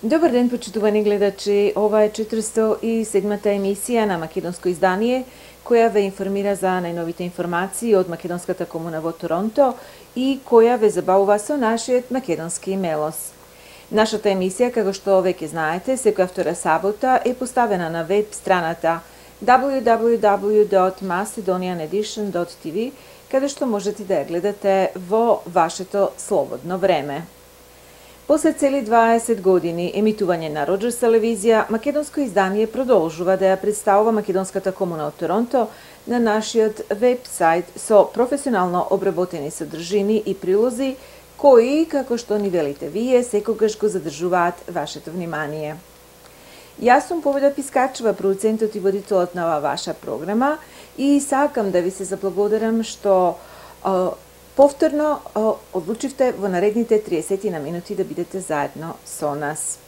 Dobar ден, почитувани гледачи. Ова е 407-та емисија на Македонско издание, која ве информира за најновите информации од македонската комуна во Торонто и која ве забавува со нашиот македонски мелос. Нашата емисија, како што веќе знаете, секоја втора сабота е поставена на веб страната www.macedonianedition.tv, каде што можете да ја гледате во вашето слободно време. После цели 20 години емитување на Роџерс телевизија, македонско издание продолжува да ја представува македонската комуна од Торонто на нашиот веб-сайт со професионално обработени содржини и прилози, кои, како што ни велите вие, секогаш го задржуваат вашето внимание. Јас сум Победа Пискачева, продуцентот и водителот на ваша програма, и сакам да ви се заблагодарам што повторно одлучивте во наредните 30 на минути да бидете заедно со нас.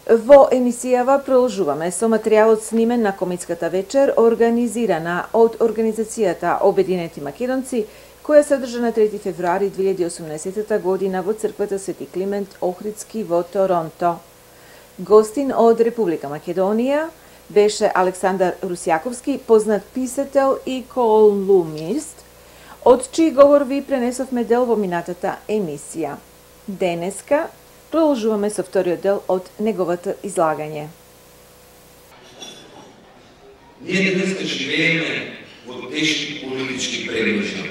Во емисијава продолжуваме со материјалот снимен на комитската вечер, организирана од Организацијата Обединети македонци, која се одржа на 3 февруари 2018 година во црквата Свети Климент Охридски во Торонто. Гостин од Република Македонија беше Александар Русјаковски, познат писател и колумнист, од чиј говор ви пренесовме дел во минатата емисија. Денеска продолжуваме со вториот дел од неговото излагање. Ние денеска живееме во тешки политички премежи.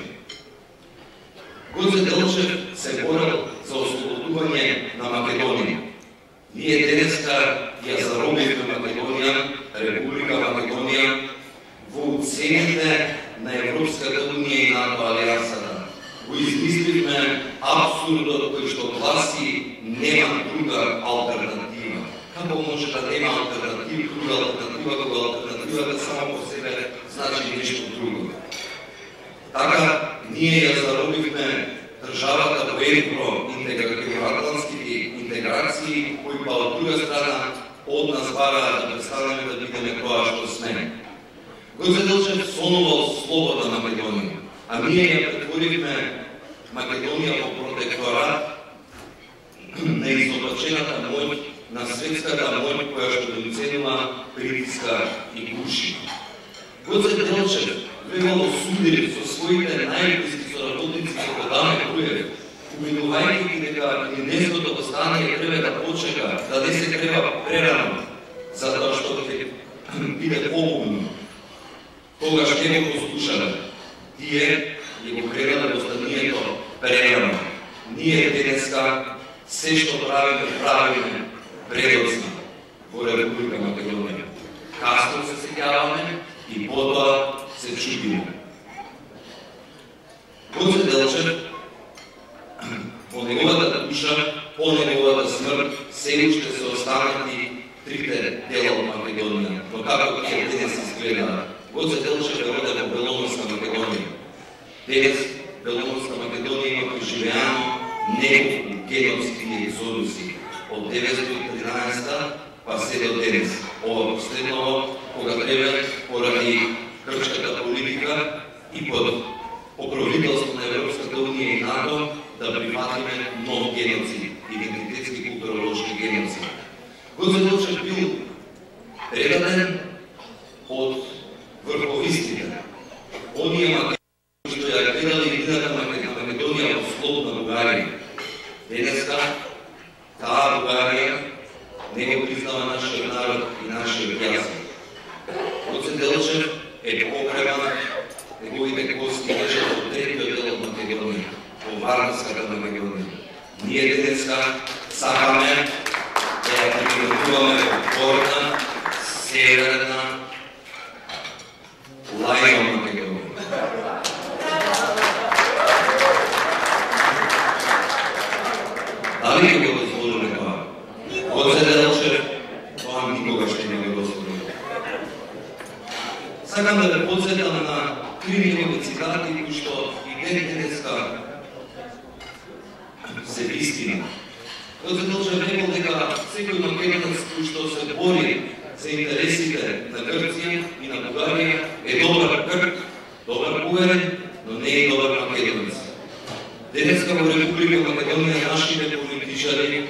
Гоце Делчев се борел за ослободување на Македонија. Ние денеска ја заробивме Македонија, Република Македонија, во уцените на Европската унија и НАТО алијансата. Го измисливме абсурдот кој што гласи нема друга алтернатива. Како може да нема алтернатива, друга алтернатива, кога алтернативата само по себе значи нешто друго. Така, ние ја заробивме државата во евроатлантските интеграции, кои па од друга страна од нас бараат да престанеме да бидеме тоа што сме. Гоце Делчев сонувал слобода на Македонија, а ние ја претворивме Македонија во протекторат на изоблачената моќ, на светската моќ која што ја уценила, притиска и гуши. Гоце Делчев велел осудив со своите најблиски соработници со Даме Груев, уминувајќи ги дека генезното остание треба да почека, да не се треба прерано, затоа што ќе биде погубно. Тогаш не го послушале. Тие ја го прегале останието прерано. Ние денеска се што правиме предоцна во Република Македонија. Касно се сеќаваме и потоа се чудиме. Гоце Делчев, по неговата душа, по неговата смрт, се уште се останати трите дела од Македонија. Но како тие денес изгледаат? Гоце Делчев е роден во Беломорска Македонија. Денес Беломорска Македонија има преживеано неколку геноциди и екзодуси од 913 па се до денес. Ова последново, кога треба поради грчката политика и под покровителство на Европската унија и НАТО да прифатиме нов геноцид, идентитетски културолошки геноцид. Гоце Делчев бил предаден од врховистите. Оние македонци што ја гледале идејата на Македонија во слободна Бугарија. Денеска таа Бугарија не го признава нашиот народ и нашиот јазик. Гоце Делчев е погребан, неговите кости лежат во третиот дел од Македонија, во Варнската на Македонија. Ние денеска сакаме да ја прекратуваме во горна, северна, лајна Македонија. Дали ќе го дозволиме тоа? Гоце Делчев, тоа никогаш не го дозволиме. Сакам да ве подсетам на три негови цитати кои што и денеска се вистина. Гоце Делчев рекол дека секој македонец кој што се бори за интересите на Грција и на Бугарија е добар грк, добар бугарин, но не е добар македонец. Денеска во Република Македонија нашите политичари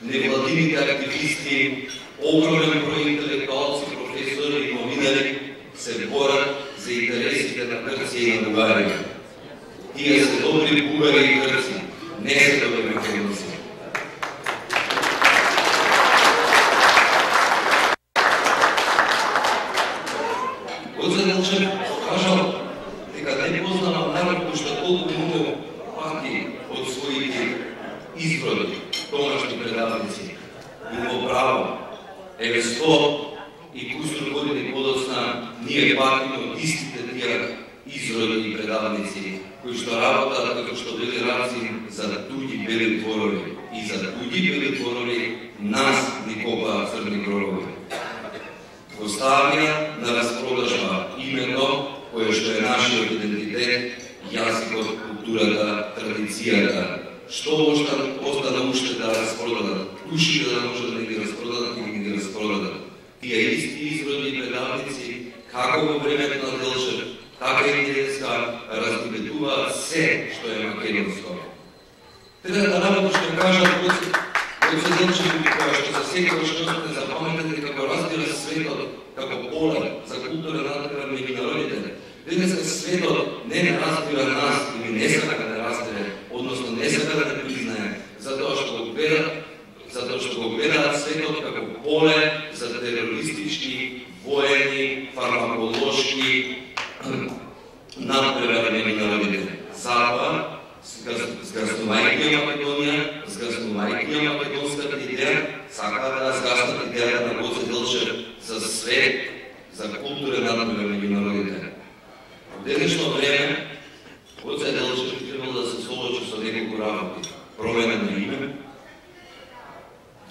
невладините активисти, огромен број интелектуалци, професори и новинари се борат за интересите на Грција и на Бугарија. Тие се добри бугари и грци, не се добри македонци. Гоце Делчев кажал дека не познава народ кој што толку многу пати од своите изброди, домашни предавници. Било право. Еве 100 и кусур години подоцна ние патиме од истите тие изроди и предавници кои што работат како што били раци за туѓи бели творови и за туѓи бели творови нас ни копаат црни гробови. Оставија на распродажба името кое што е нашиот идентитет, јазикот, културата, традицијата. Што остана уште да распродадат? Уште да може да ги распродадат или ги распродадат. Тие исти изроди и предавници, како во времето на Делчев, така и денеска разгибетуваат се што е македонско. Третата работа што кажат Гоце Делчев кога што за секој што сте запаметени како разбира светот како поле за култура надпревар меѓу народите. Денеска светот не разбира нас или не сака да не разбере, односно не сака да не признае, затоа што го гледаат светот како поле за терористички, воени, фармаколошки надпревар меѓу народите. Затоа, згаснувајќи ја Македонија, згаснувајќи ја македонската идеја, сакаат да згаснат идејата на Гоце Делчев за свет, за култура надпревар меѓу народите. В денешно време Гоце Делчев требало да се соочи со неколку работи. Промена на име,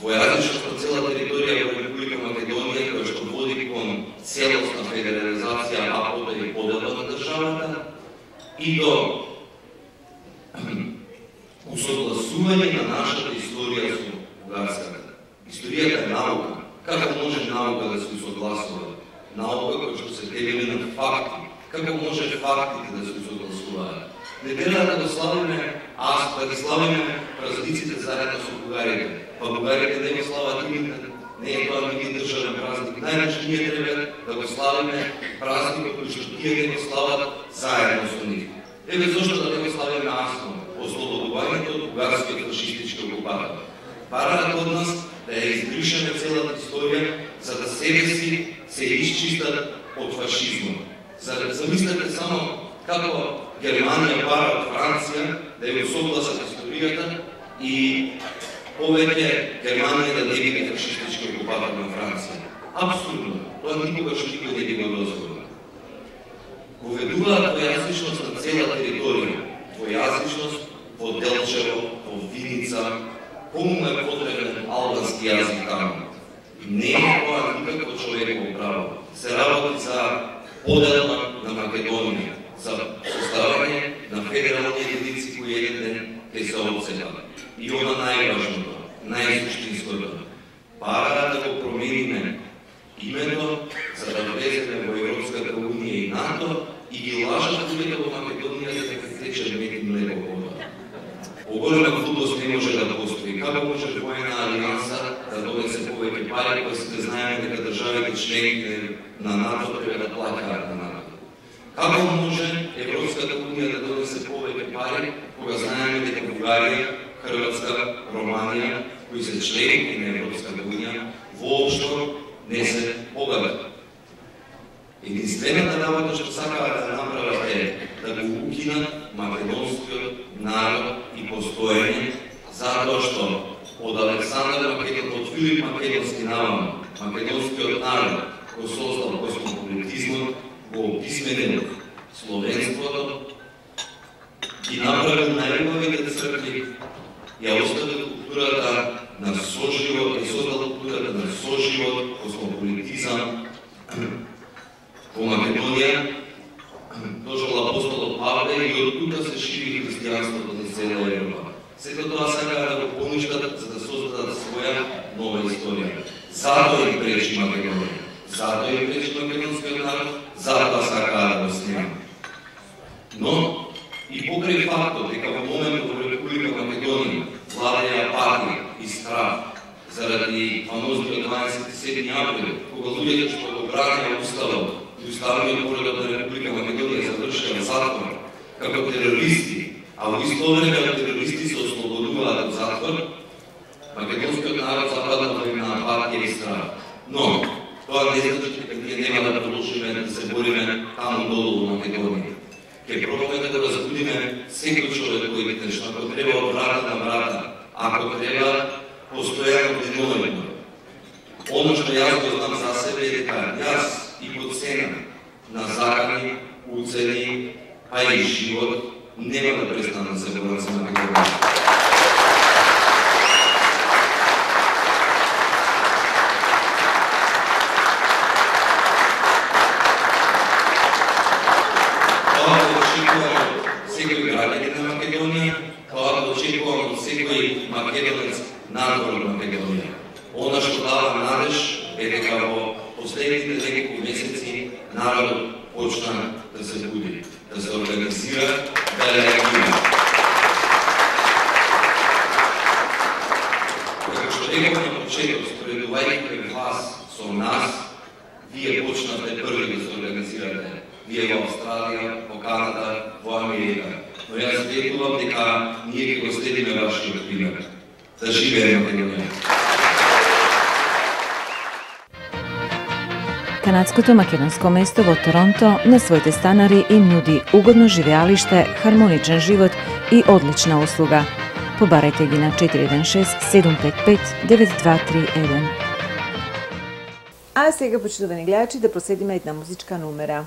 двојазичност на цела територија во Република Македонија која што води кон целосна федерализација, а потоа и подела на државата и до усогласување на нашата историја со бугарската. Историјата е наука. Како може наука да се усогласува? Наука која што се темели на факти. Како може фактите да се усогласуваат? Не треба да го славиме, да ги славиме празниците заедно со бугарите. Па бугарите не го слават името, не е тоа ни државен празник. Најнаше ние треба да го славиме празникот кој што тие не го слават заедно со нив. Еве зошто да не го славиме асно, ослободувањето од бугарскиот фашистички окупатор. Бараат од нас да ја избришеме целата историја, за да себе си се исчистат од фашизмот. Замислете само како Германија бара од Франција да ја согласат историјата и повеќе Германија да не биде фашистички окупатор на Франција. Апсурдно. Тоа никогаш никој не би го дозволил. Поведуваат двојазичност на цела територија. Двојазичност во Делчево, во Виница, кому е потребен албански јазик таму. Не е тоа никакво човеково право. Се работи за подела на Македонија, за составање на федерални единици кои еден ден ќе се отцепат. И она најважното, најсуштинското, бараат да го промениме името за да влеземе во Европската унија и НАТО и ги лажат луѓето во Македонија дека тече мед и млеко вода. Оголема глупост не може да постои. Како може воена алијанса да донесе повеќе пари, кога сите знаеме дека државите членки на НАТО треба да плаќаат на НАТО? Како може Европската унија да донесе повеќе пари, кога знаеме дека Бугарија, Хрватска, Романија, кои се членки на Европската унија, воопшто не се богати? Единствената работа што сакаат да направат е да го укинат македонскиот народ и постоење, затоа што од Александар Македонски, од Филип Македонски наваму, македонскиот народ кој создал космополитизмот, го описменил словенството, ги направил најубавите цркви, ја оставил културата на соживот, и создал културата на соживот, космополитизам во Македонија, дошол апостолот Павле и од тука се шири христијанството на цела Европа. Сето тоа сакаат да го поништат за да создадат своја нова историја. Затоа им пречи Македонија. Затоа им пречи македонскиот народ, затоа сакаат да го снемат. Но и покрај фактот дека во моментот во Република Македонија владеја апатија и страх, заради фамозниот 27. април, кога луѓето што го бранеа уставот и уставниот поредок на Република Македонија завршија во затвор како терористи, а во исто време терористи се ослободуваат од затвор, македонскиот народ западна на апатија и страх. Но тоа не значи дека ние нема да продолжиме да се бориме таму долу во Македонија. Ке пробаме да разбудиме секој човек кој кнеш, ако треба од брата на брата, ако треба постојано деноноќно. Оно што јас го знам за себе е дека јас и по цена на закани, уцени, па и живот, нема да престанам да се борам за Македонија. Секој граѓанин на Македонија, тоа го очекувам од секој македонец народ на Македонија. Она што дава надеж е дека во последните неколку месеци народот почна да се буди, да се организира, да реагира. Како што реков на почеток, споредувајќи вас со нас, вие почнате први да се организирате. Вие во Австралија, во Канада, во Америка. Но јас верувам дека ние ќе го следиме вашиот пример. Да живее Македонија. Канадското македонско место во Торонто на своите станари им нуди угодно живеалиште, хармоничен живот и одлична услуга. Побарајте ги на 416-755-9231. А сега, почитувани гледачи, да проследиме една музичка номера.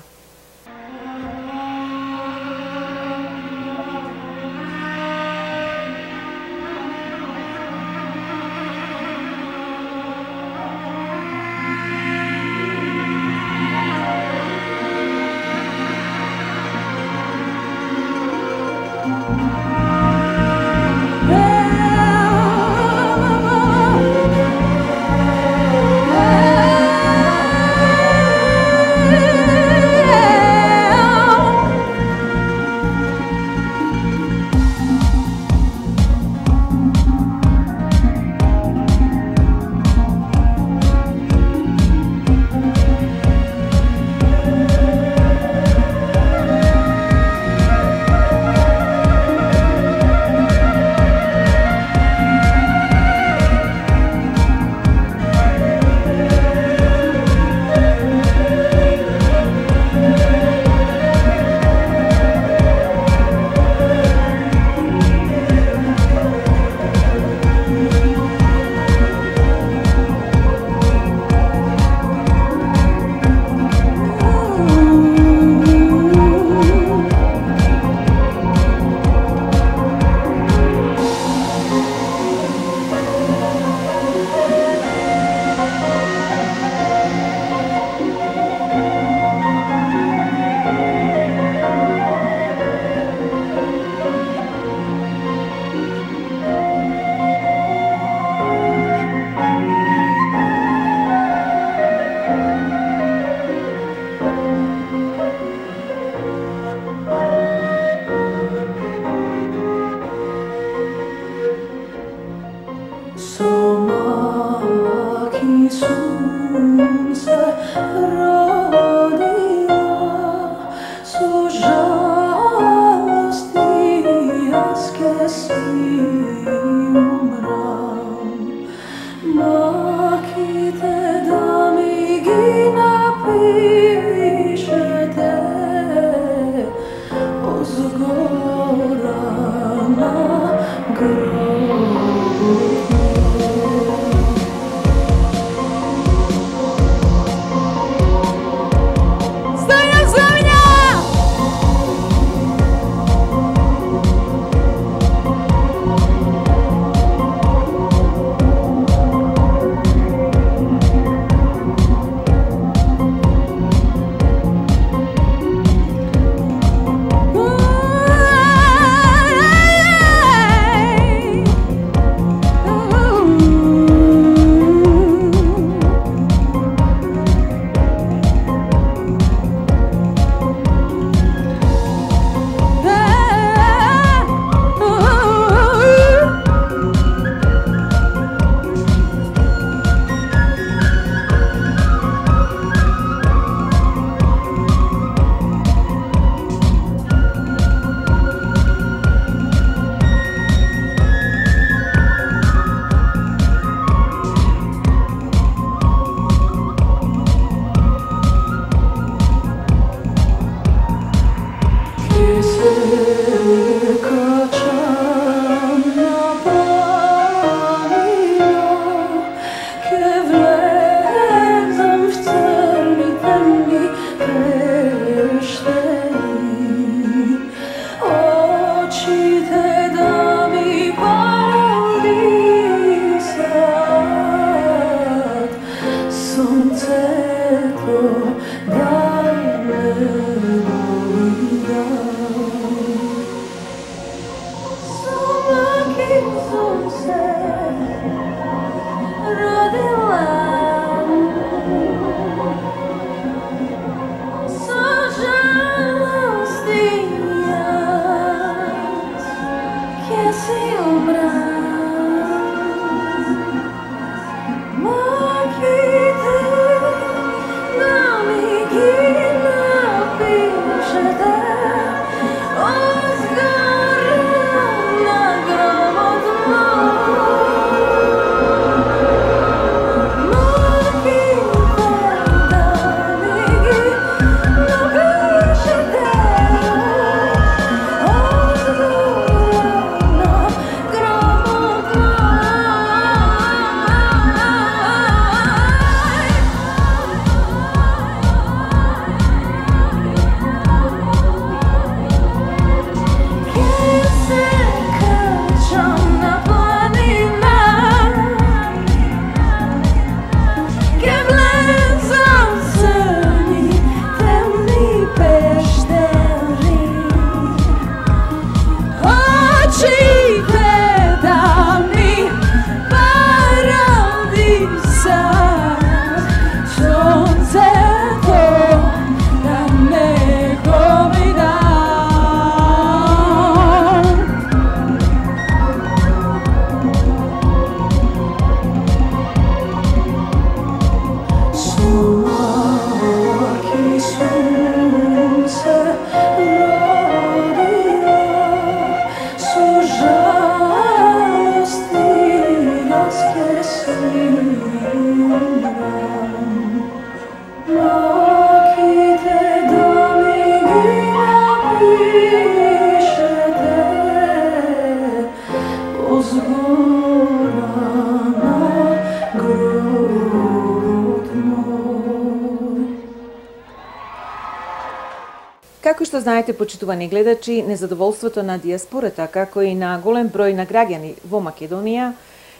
Како што знаете, почитувани гледачи, незадоволството на диаспората, како и на голем број на граѓани во Македонија,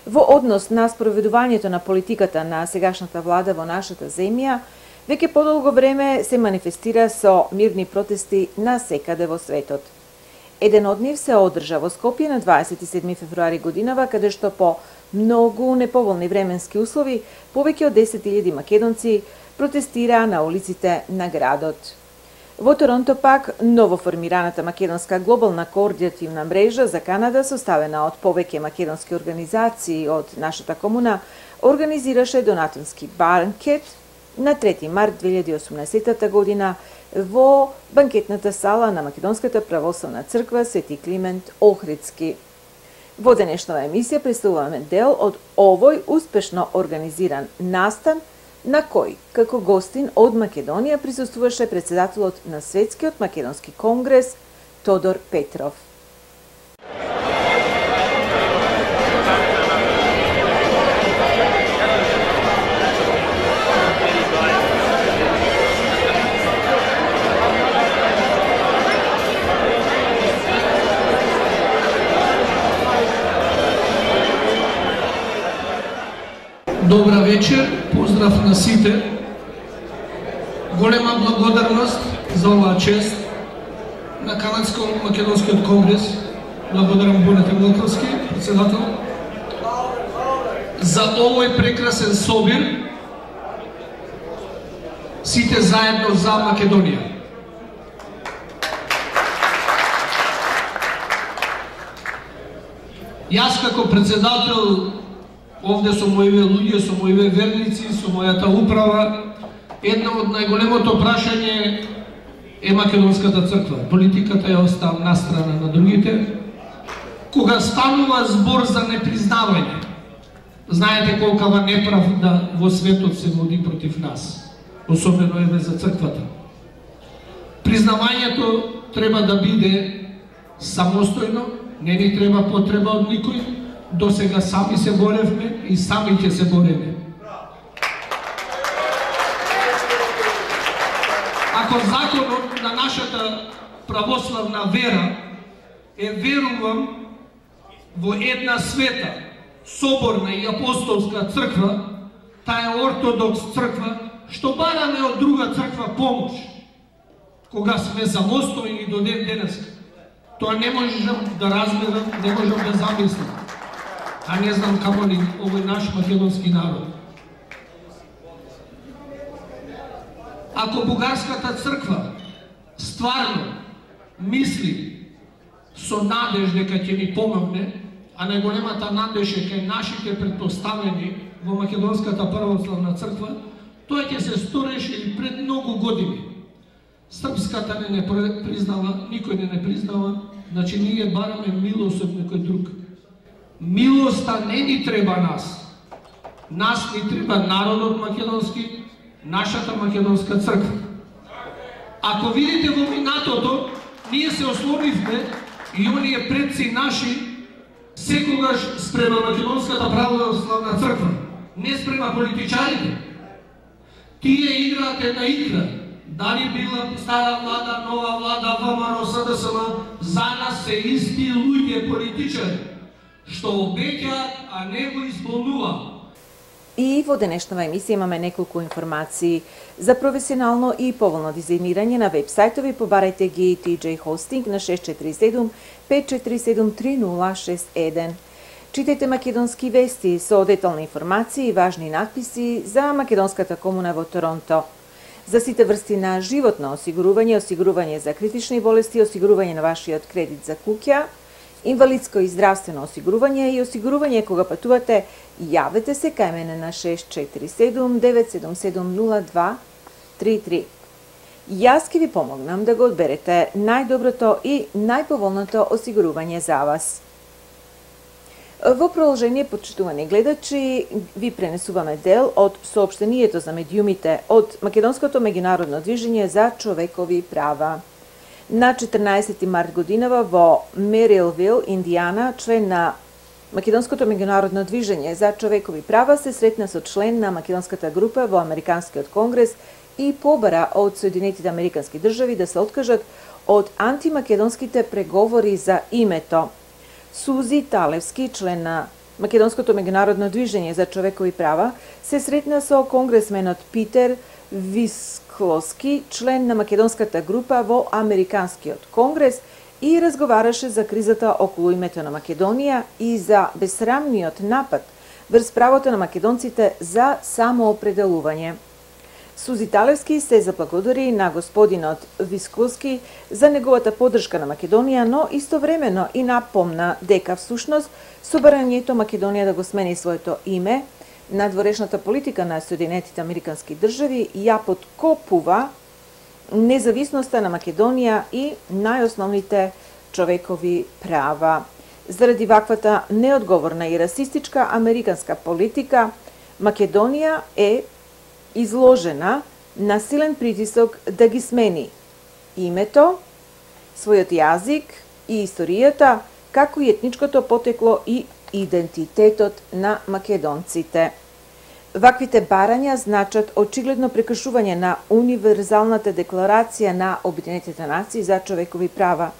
во однос на спроведувањето на политиката на сегашната влада во нашата земја, веќе подолго време се манифестира со мирни протести на секаде во светот. Еден од нив се одржа во Скопје на 27 февруари годинава, каде што по многу неповолни временски услови повеќе од 10.000 македонци протестираа на улиците на градот. Во Торонто пак, новоформираната македонска глобална координативна мрежа за Канада, составена од повеќе македонски организации од нашата комуна, организираше донатонски банкет на 3 март 2018 година во банкетната сала на Македонската православна црква Свети Климент Охридски. Во денешнава емисија представуваме дел од овој успешно организиран настан, на кој, како гостин од Македонија, присуствуваше председателот на Светскиот македонски конгрес Тодор Петров. Добра вечер, поздрав на сите. Голема благодарност за оваа чест на Канадско-македонскиот конгрес. Благодарам Бунете Волковски, председател, за овој прекрасен собир, сите заедно за Македонија. Јас како председател овде со моите луѓе, со моите верници, со мојата управа, едно од најголемото прашање е Македонската црква. Политиката ја оставам настрана на другите. Кога станува збор за непризнавање, знаете колкава неправда во светот се води против нас, особено еве за црквата. Признавањето треба да биде самостојно, не ни треба потреба од никој. До сега сами се боревме и сами ќе се бореме. Ако законот на нашата православна вера е верувам во една света, соборна и апостолска црква, таа е ортодокс црква, што бараме од друга црква помош. Кога сме самостојни до ден денес, тоа не можам да разберам, не можам да замислам. а не знам камо ли овој наш македонски народ. Ако Бугарската црква стварно мисли со надеж дека ќе ни помогне, а најголемата надеж е кај нашите претпоставени во Македонската православна црква, тоа ќе се стореше и пред многу години. Српската не признала, никој не признава, значи ние бараме милост од некој друг. Милоста не ни треба нас. Нас ни треба народот македонски, нашата македонска црква. Ако видите во минатото, ние се ослонивме и оние предци наши секогаш спрема Македонската православна црква, не спрема политичарите. Тие играат една игра. Дали била стара влада, нова влада, ВМРО, СДСМ, за нас се исти луѓе политичари, што обеќаат, а не го исполнуваат. И во денешнава емисија имаме неколку информации. За професионално и поволно дизајнирање на веб-сајтови побарајте ги TJ Hosting на 647-547-3061. Читајте македонски вести со детални информации и важни надписи за македонската комуна во Торонто. За сите врсти на животно осигурување, осигурување за критични болести, осигурување на вашиот кредит за куќа, инвалидско и здравствено осигурување и осигурување кога патувате, јавете се кај мене на 647-977-0233. Јас ќе ви помогнам да го одберете најдоброто и најповолното осигурување за вас. Во продолжение, почитувани гледачи, ви пренесуваме дел од соопштението за медиумите од Македонското меѓународно движење за човекови права. На 14 март годинава во Мерилвил, Индијана, член на Македонското меѓународно движење за човекови права се сретна со член на македонската група во Американскиот конгрес и побара од Соединетите Американски држави да се откажат од антимакедонските преговори за името. Сузи Талевски, член на Македонското меѓународно движење за човекови права, се сретна со конгресменот Питер Висклоски, член на македонската група во Американскиот конгрес, и разговараше за кризата околу името на Македонија и за безсрамниот напад врз правото на македонците за самоопределување. Сузи Талевски се заблагодари на господинот Висклоски за неговата поддршка на Македонија, но истовремено и напомна дека всушност собранието Македонија да го смени своето име, надворешната политика на Соединетите Американски држави ја подкопува независноста на Македонија и најосновните човекови права. Заради ваквата неодговорна и расистичка американска политика, Македонија е изложена на силен притисок да ги смени името, својот јазик и историјата, како и етничкото потекло и идентитетот на македонците. Ваквите барања значат очигледно прекршување на Универзалната декларација на Обединетите нации за човекови права,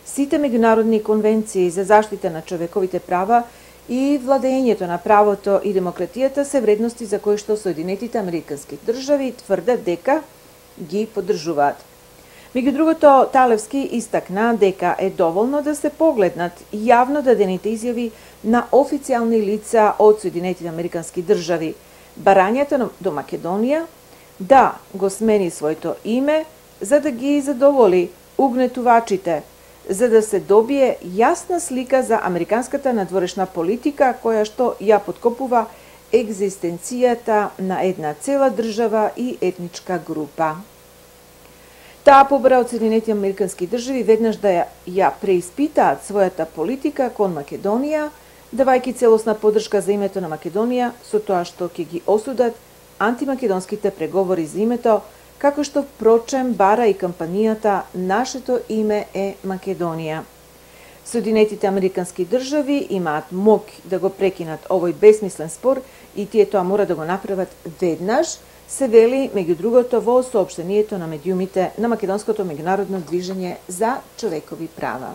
сите меѓународни конвенции за заштита на човековите права и владењето на правото и демократијата се вредности за кои што Соединетите Американски држави тврдат дека ги поддржуваат. Меѓу другото, Талевски истакна дека е доволно да се погледнат јавно дадените изјави на официјални лица од Соединетите Американски држави, барањата до Македонија да го смени своето име за да ги задоволи угнетувачите, за да се добие јасна слика за американската надворешна политика која што ја подкопува екзистенцијата на една цела држава и етничка група. Таа побара од Соединетите Американски држави веднаш да ја преиспитаат својата политика кон Македонија, давајќи целосна поддршка за името на Македонија со тоа што ќе ги осудат антимакедонските преговори за името, како што впрочем бара и кампанијата "Нашето име е Македонија". Соединетите Американски држави имаат мок да го прекинат овој бесмислен спор и тие тоа мора да го направат веднаш, се вели меѓу другото во соопштението на медиумите на Македонското меѓународно движење за човекови права.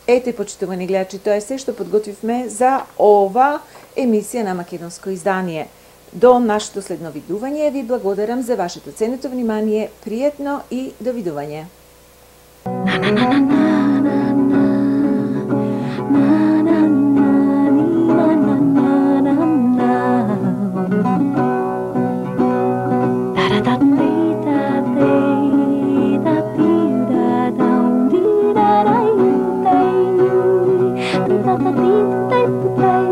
Ете, почитувани гледачи, тоа е се што подготвивме за ова емисија на македонско издание. До нашето следно видување ви благодарам за вашето ценето внимание, пријатно и довидување. Da da da da da da da.